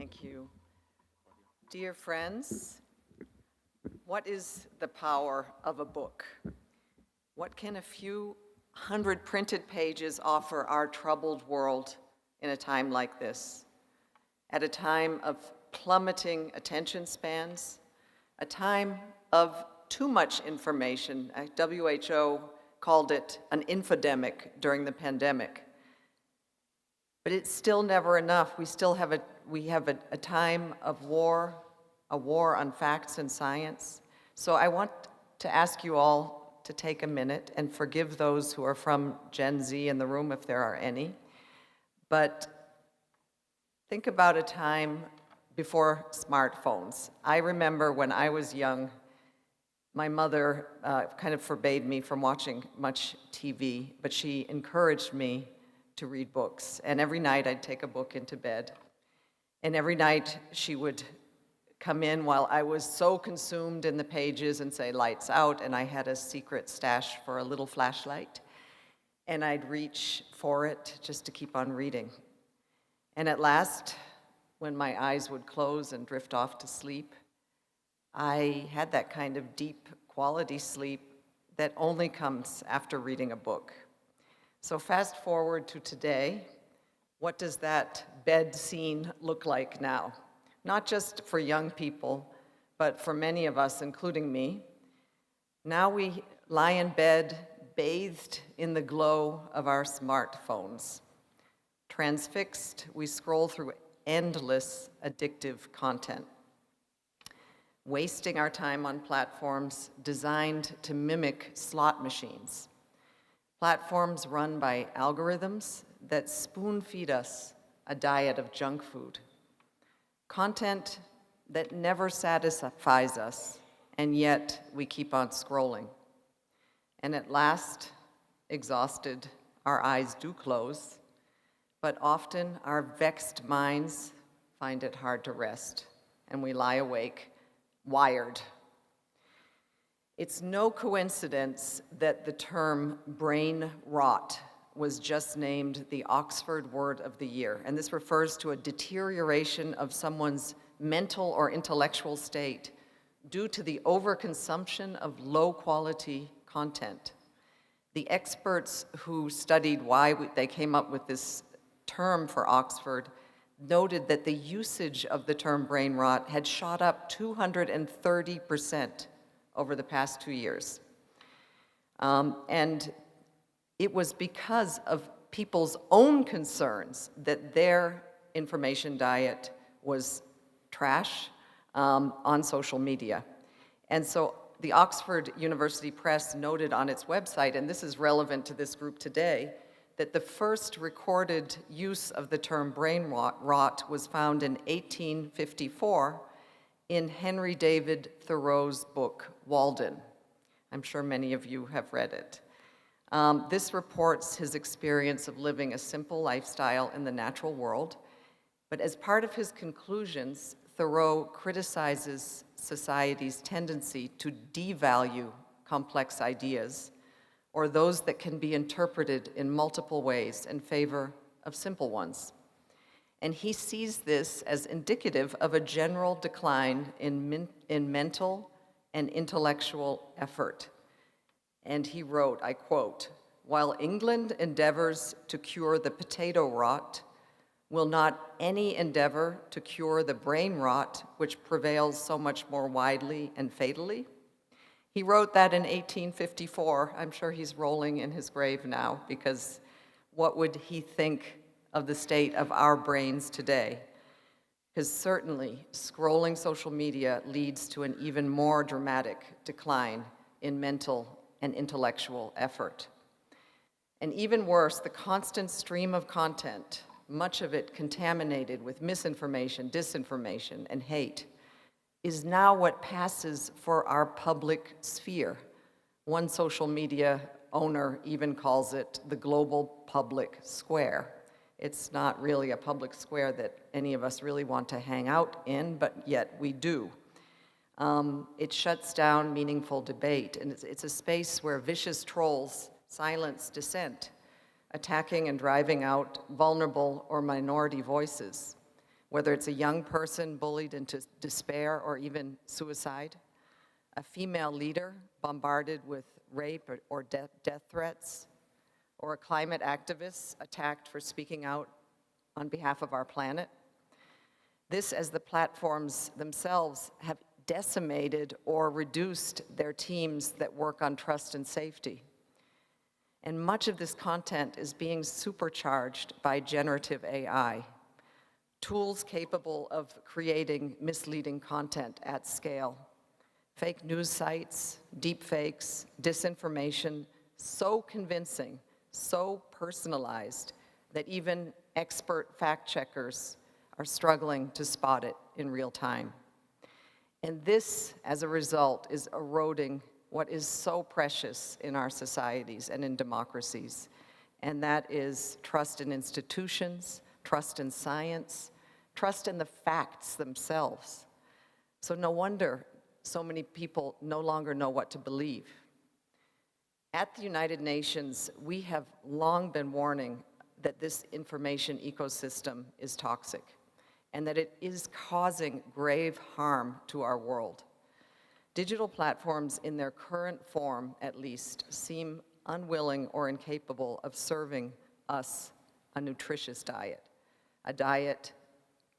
Thank you. Dear friends, what is the power of a book? What can a few hundred printed pages offer our troubled world in a time like this? At a time of plummeting attention spans, a time of too much information. WHO called it an infodemic during the pandemic. But it's still never enough. We have a time of war, a war on facts and science. So I want to ask you all to take a minute and forgive those who are from Gen Z in the room if there are any. But think about a time before smartphones. I remember when I was young, my mother kind of forbade me from watching much TV, but she encouraged me to read books. And every night I'd take a book into bed. And every night she would come in while I was so consumed in the pages and say, "Lights out," and I had a secret stash for a little flashlight. And I'd reach for it just to keep on reading. And at last, when my eyes would close and drift off to sleep, I had that kind of deep quality sleep that only comes after reading a book. So fast forward to today, what does that bed scene look like now? Not just for young people, but for many of us, including me. Now we lie in bed, bathed in the glow of our smartphones. Transfixed, we scroll through endless addictive content, wasting our time on platforms designed to mimic slot machines. Platforms run by algorithms that spoon-feed us a diet of junk food. Content that never satisfies us, and yet we keep on scrolling. And at last, exhausted, our eyes do close, but often our vexed minds find it hard to rest, and we lie awake, wired. It's no coincidence that the term brain rot was just named the Oxford Word of the Year, and this refers to a deterioration of someone's mental or intellectual state due to the overconsumption of low-quality content. The experts who studied why they came up with this term for Oxford noted that the usage of the term brain rot had shot up 230% over the past 2 years. And it was because of people's own concerns that their information diet was trash on social media. And so the Oxford University Press noted on its website, and this is relevant to this group today, that the first recorded use of the term brain rot was found in 1854 in Henry David Thoreau's book, Walden. I'm sure many of you have read it. This reports his experience of living a simple lifestyle in the natural world, but as part of his conclusions, Thoreau criticizes society's tendency to devalue complex ideas or those that can be interpreted in multiple ways in favor of simple ones. And he sees this as indicative of a general decline in mental and intellectual effort. And he wrote, I quote, "While England endeavors to cure the potato rot, will not any endeavor to cure the brain rot which prevails so much more widely and fatally?" He wrote that in 1854. I'm sure he's rolling in his grave now, because what would he think of the state of our brains today? Because certainly scrolling social media leads to an even more dramatic decline in mental and intellectual effort. And even worse, the constant stream of content, much of it contaminated with misinformation, disinformation, and hate, is now what passes for our public sphere. One social media owner even calls it the global public square. It's not really a public square that any of us really want to hang out in, but yet we do. It shuts down meaningful debate, and it's a space where vicious trolls silence dissent, attacking and driving out vulnerable or minority voices. whether it's a young person bullied into despair or even suicide, a female leader bombarded with rape or death threats, or a climate activist attacked for speaking out on behalf of our planet. This as the platforms themselves have decimated or reduced their teams that work on trust and safety. And much of this content is being supercharged by generative AI, tools capable of creating misleading content at scale. Fake news sites, deepfakes, disinformation, so convincing, so personalized that even expert fact checkers are struggling to spot it in real time. And this, as a result, is eroding what is so precious in our societies and in democracies, and that is trust in institutions, trust in science, trust in the facts themselves. So no wonder so many people no longer know what to believe. At the United Nations, we have long been warning that this information ecosystem is toxic and that it is causing grave harm to our world. Digital platforms, in their current form at least, seem unwilling or incapable of serving us a nutritious diet, a diet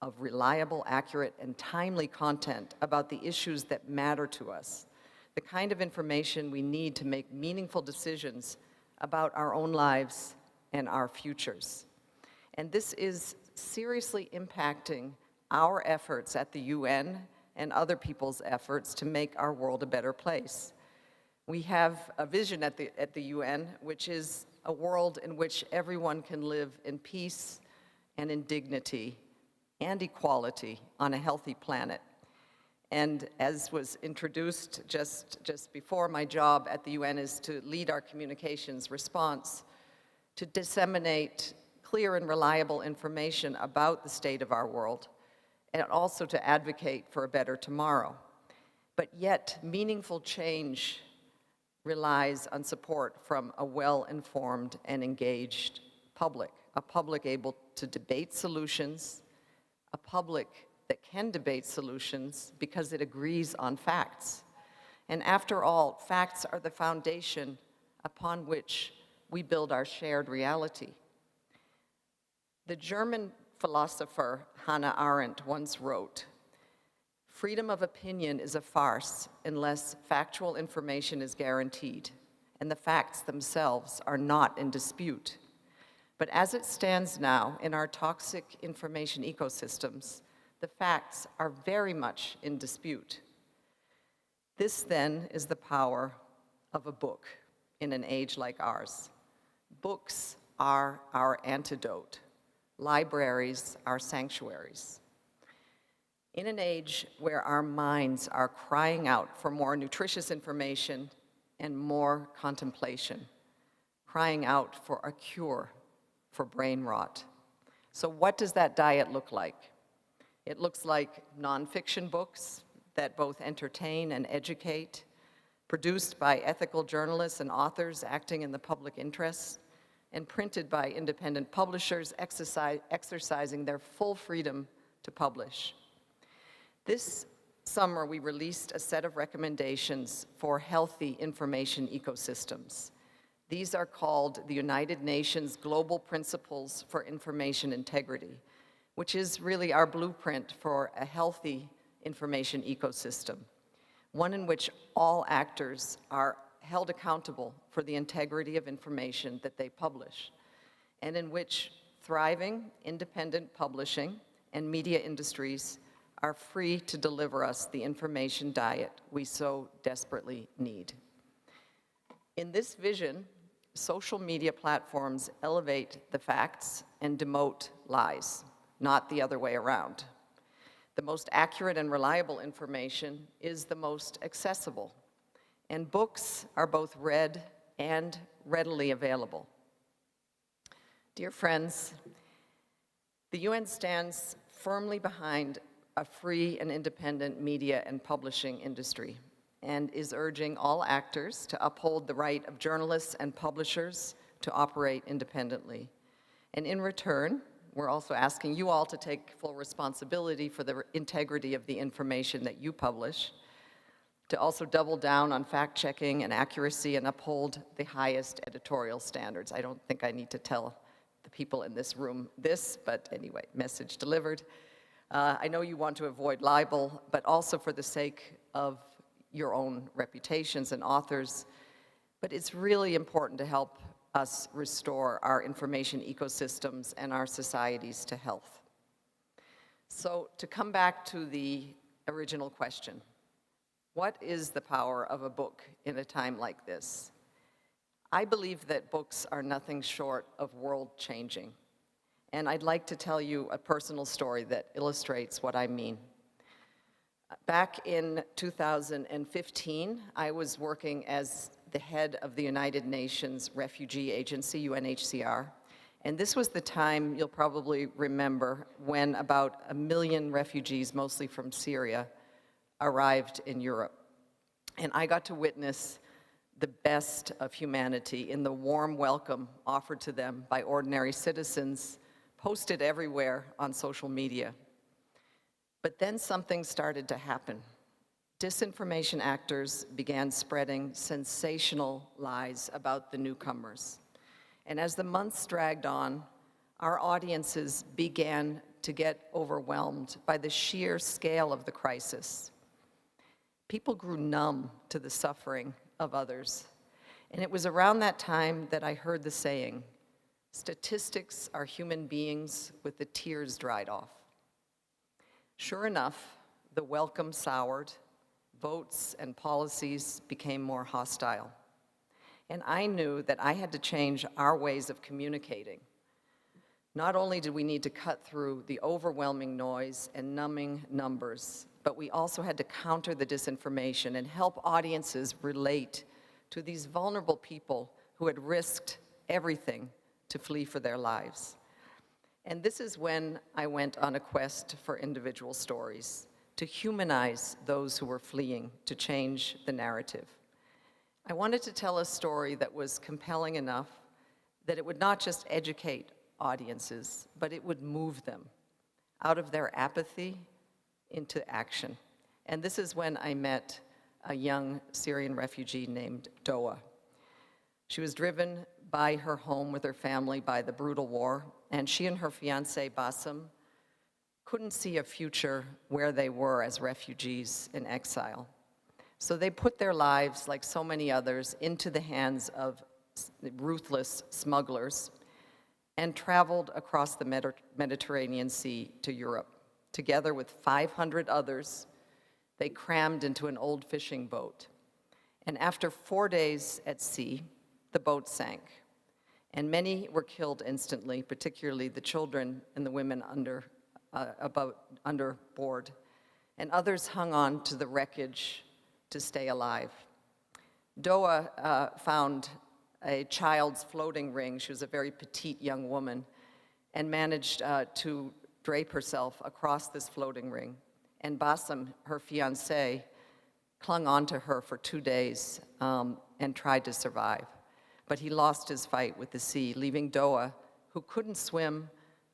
of reliable, accurate, and timely content about the issues that matter to us, the kind of information we need to make meaningful decisions about our own lives and our futures. And this is seriously impacting our efforts at the UN and other people's efforts to make our world a better place. We have a vision at the UN, which is a world in which everyone can live in peace and in dignity and equality on a healthy planet. And as was introduced just before, my job at the UN is to lead our communications response to disseminate clear and reliable information about the state of our world, and also to advocate for a better tomorrow. But yet, meaningful change relies on support from a well-informed and engaged public, a public able to debate solutions, a public that can debate solutions because it agrees on facts. And after all, facts are the foundation upon which we build our shared reality. The German philosopher Hannah Arendt once wrote, "Freedom of opinion is a farce unless factual information is guaranteed, and the facts themselves are not in dispute. But as it stands now in our toxic information ecosystems, the facts are very much in dispute." This then is the power of a book in an age like ours. Books are our antidote. Libraries are sanctuaries. In an age where our minds are crying out for more nutritious information and more contemplation, crying out for a cure for brain rot. So what does that diet look like? It looks like nonfiction books that both entertain and educate, produced by ethical journalists and authors acting in the public interest, and printed by independent publishers exercising their full freedom to publish. This summer, we released a set of recommendations for healthy information ecosystems. These are called the United Nations Global Principles for Information Integrity, which is really our blueprint for a healthy information ecosystem, one in which all actors are held accountable for the integrity of information that they publish, and in which thriving independent publishing and media industries are free to deliver us the information diet we so desperately need. In this vision, social media platforms elevate the facts and demote lies, not the other way around. The most accurate and reliable information is the most accessible, and books are both read and readily available. Dear friends, the UN stands firmly behind a free and independent media and publishing industry and is urging all actors to uphold the right of journalists and publishers to operate independently. And in return, we're also asking you all to take full responsibility for the integrity of the information that you publish, to also double down on fact-checking and accuracy and uphold the highest editorial standards. I don't think I need to tell the people in this room this, but anyway, message delivered. I know you want to avoid libel, but also for the sake of your own reputations and authors, but it's really important to help us restore our information ecosystems and our societies to health. So to come back to the original question, what is the power of a book in a time like this? I believe that books are nothing short of world-changing. And I'd like to tell you a personal story that illustrates what I mean. Back in 2015, I was working as the head of the United Nations Refugee Agency, UNHCR. And this was the time, you'll probably remember, when about 1 million refugees, mostly from Syria, arrived in Europe. And I got to witness the best of humanity in the warm welcome offered to them by ordinary citizens, posted everywhere on social media. But then something started to happen. Disinformation actors began spreading sensational lies about the newcomers. And as the months dragged on, our audiences began to get overwhelmed by the sheer scale of the crisis. People grew numb to the suffering of others. And it was around that time that I heard the saying, "Statistics are human beings with the tears dried off." Sure enough, the welcome soured, votes and policies became more hostile. And I knew that I had to change our ways of communicating. Not only did we need to cut through the overwhelming noise and numbing numbers, but we also had to counter the disinformation and help audiences relate to these vulnerable people who had risked everything to flee for their lives. And this is when I went on a quest for individual stories, to humanize those who were fleeing, to change the narrative. I wanted to tell a story that was compelling enough that it would not just educate audiences, but it would move them out of their apathy into action. And this is when I met a young Syrian refugee named Doa. She was driven by her home with her family by the brutal war, and she and her fiancé, Bassem, couldn't see a future where they were as refugees in exile. So they put their lives, like so many others, into the hands of ruthless smugglers and traveled across the Mediterranean Sea to Europe. Together with 500 others, they crammed into an old fishing boat. And after 4 days at sea, the boat sank. And many were killed instantly, particularly the children and the women under board. And others hung on to the wreckage to stay alive. Doa found a child's floating ring. She was a very petite young woman and managed to drape herself across this floating ring. And Bassem, her fiancé, clung onto her for 2 days and tried to survive. But he lost his fight with the sea, leaving Doa, who couldn't swim,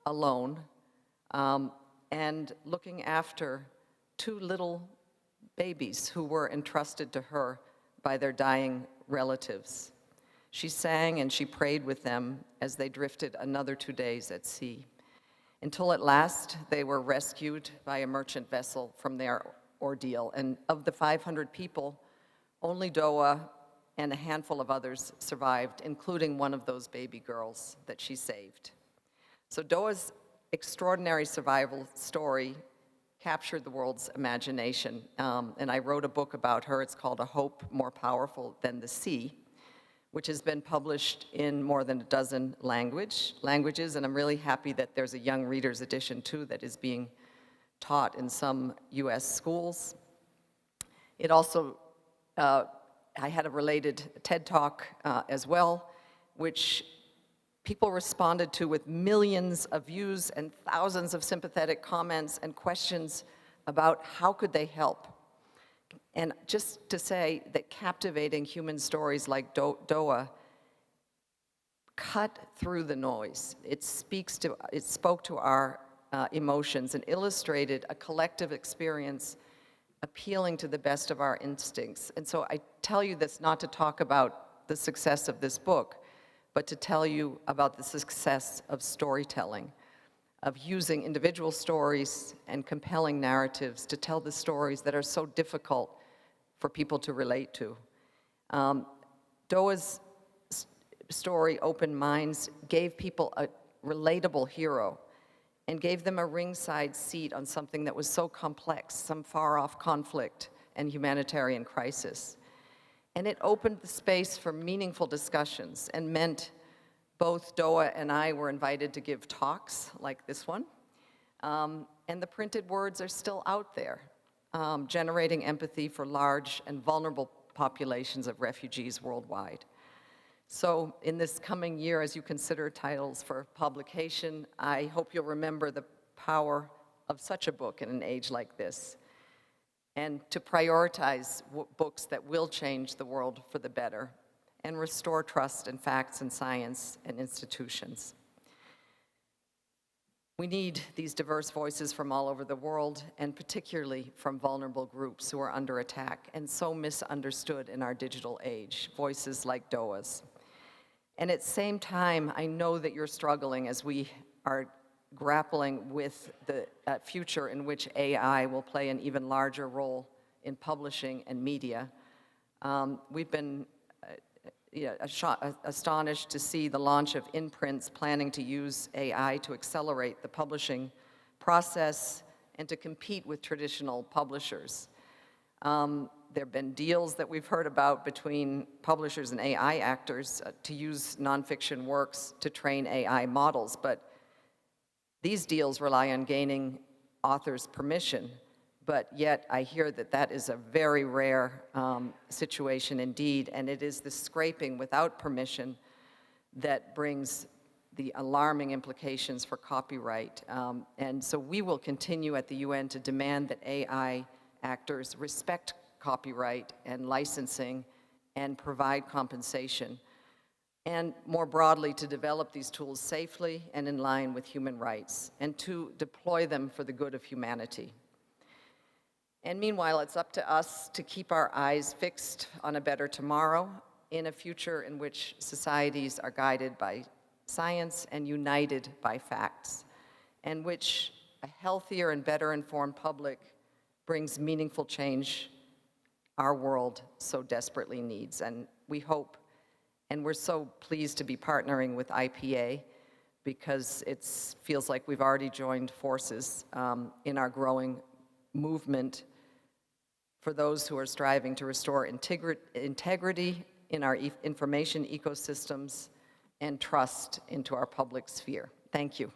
alone, and looking after 2 little babies who were entrusted to her by their dying relatives. She sang and she prayed with them as they drifted another 2 days at sea, until at last they were rescued by a merchant vessel from their ordeal. And of the 500 people, only Doa and a handful of others survived, including one of those baby girls that she saved. So Doa's extraordinary survival story captured the world's imagination. And I wrote a book about her. It's called A Hope More Powerful Than the Sea, which has been published in more than a dozen languages. And I'm really happy that there's a young reader's edition, too, that is being taught in some US schools. It also, I had a related TED Talk as well, which people responded to with millions of views and thousands of sympathetic comments and questions about how could they help. And just to say that captivating human stories like Doa cut through the noise. It spoke to our emotions and illustrated a collective experience appealing to the best of our instincts. And so I tell you this not to talk about the success of this book, but to tell you about the success of storytelling, of using individual stories and compelling narratives to tell the stories that are so difficult for people to relate to. Doa's story, Open Minds, gave people a relatable hero and gave them a ringside seat on something that was so complex, some far-off conflict and humanitarian crisis. And it opened the space for meaningful discussions and meant both Doa and I were invited to give talks like this one. And the printed words are still out there, generating empathy for large and vulnerable populations of refugees worldwide. So in this coming year, as you consider titles for publication, I hope you'll remember the power of such a book in an age like this, and to prioritize books that will change the world for the better and restore trust in facts and science and institutions. We need these diverse voices from all over the world, and particularly from vulnerable groups who are under attack and so misunderstood in our digital age, voices like Doa's. And at the same time, I know that you're struggling as we are grappling with the future in which AI will play an even larger role in publishing and media. We've been astonished to see the launch of imprints planning to use AI to accelerate the publishing process and to compete with traditional publishers. There have been deals that we've heard about between publishers and AI actors to use nonfiction works to train AI models, but these deals rely on gaining authors' permission, but yet I hear that that is a very rare situation indeed, and it is the scraping without permission that brings the alarming implications for copyright. And so we will continue at the UN to demand that AI actors respect copyright and licensing and provide compensation, and more broadly to develop these tools safely and in line with human rights, and to deploy them for the good of humanity. And meanwhile, it's up to us to keep our eyes fixed on a better tomorrow, in a future in which societies are guided by science and united by facts, and which a healthier and better informed public brings meaningful change our world so desperately needs. And we hope, and we're so pleased to be partnering with IPA, because it feels like we've already joined forces in our growing movement for those who are striving to restore integrity in our information ecosystems and trust into our public sphere. Thank you.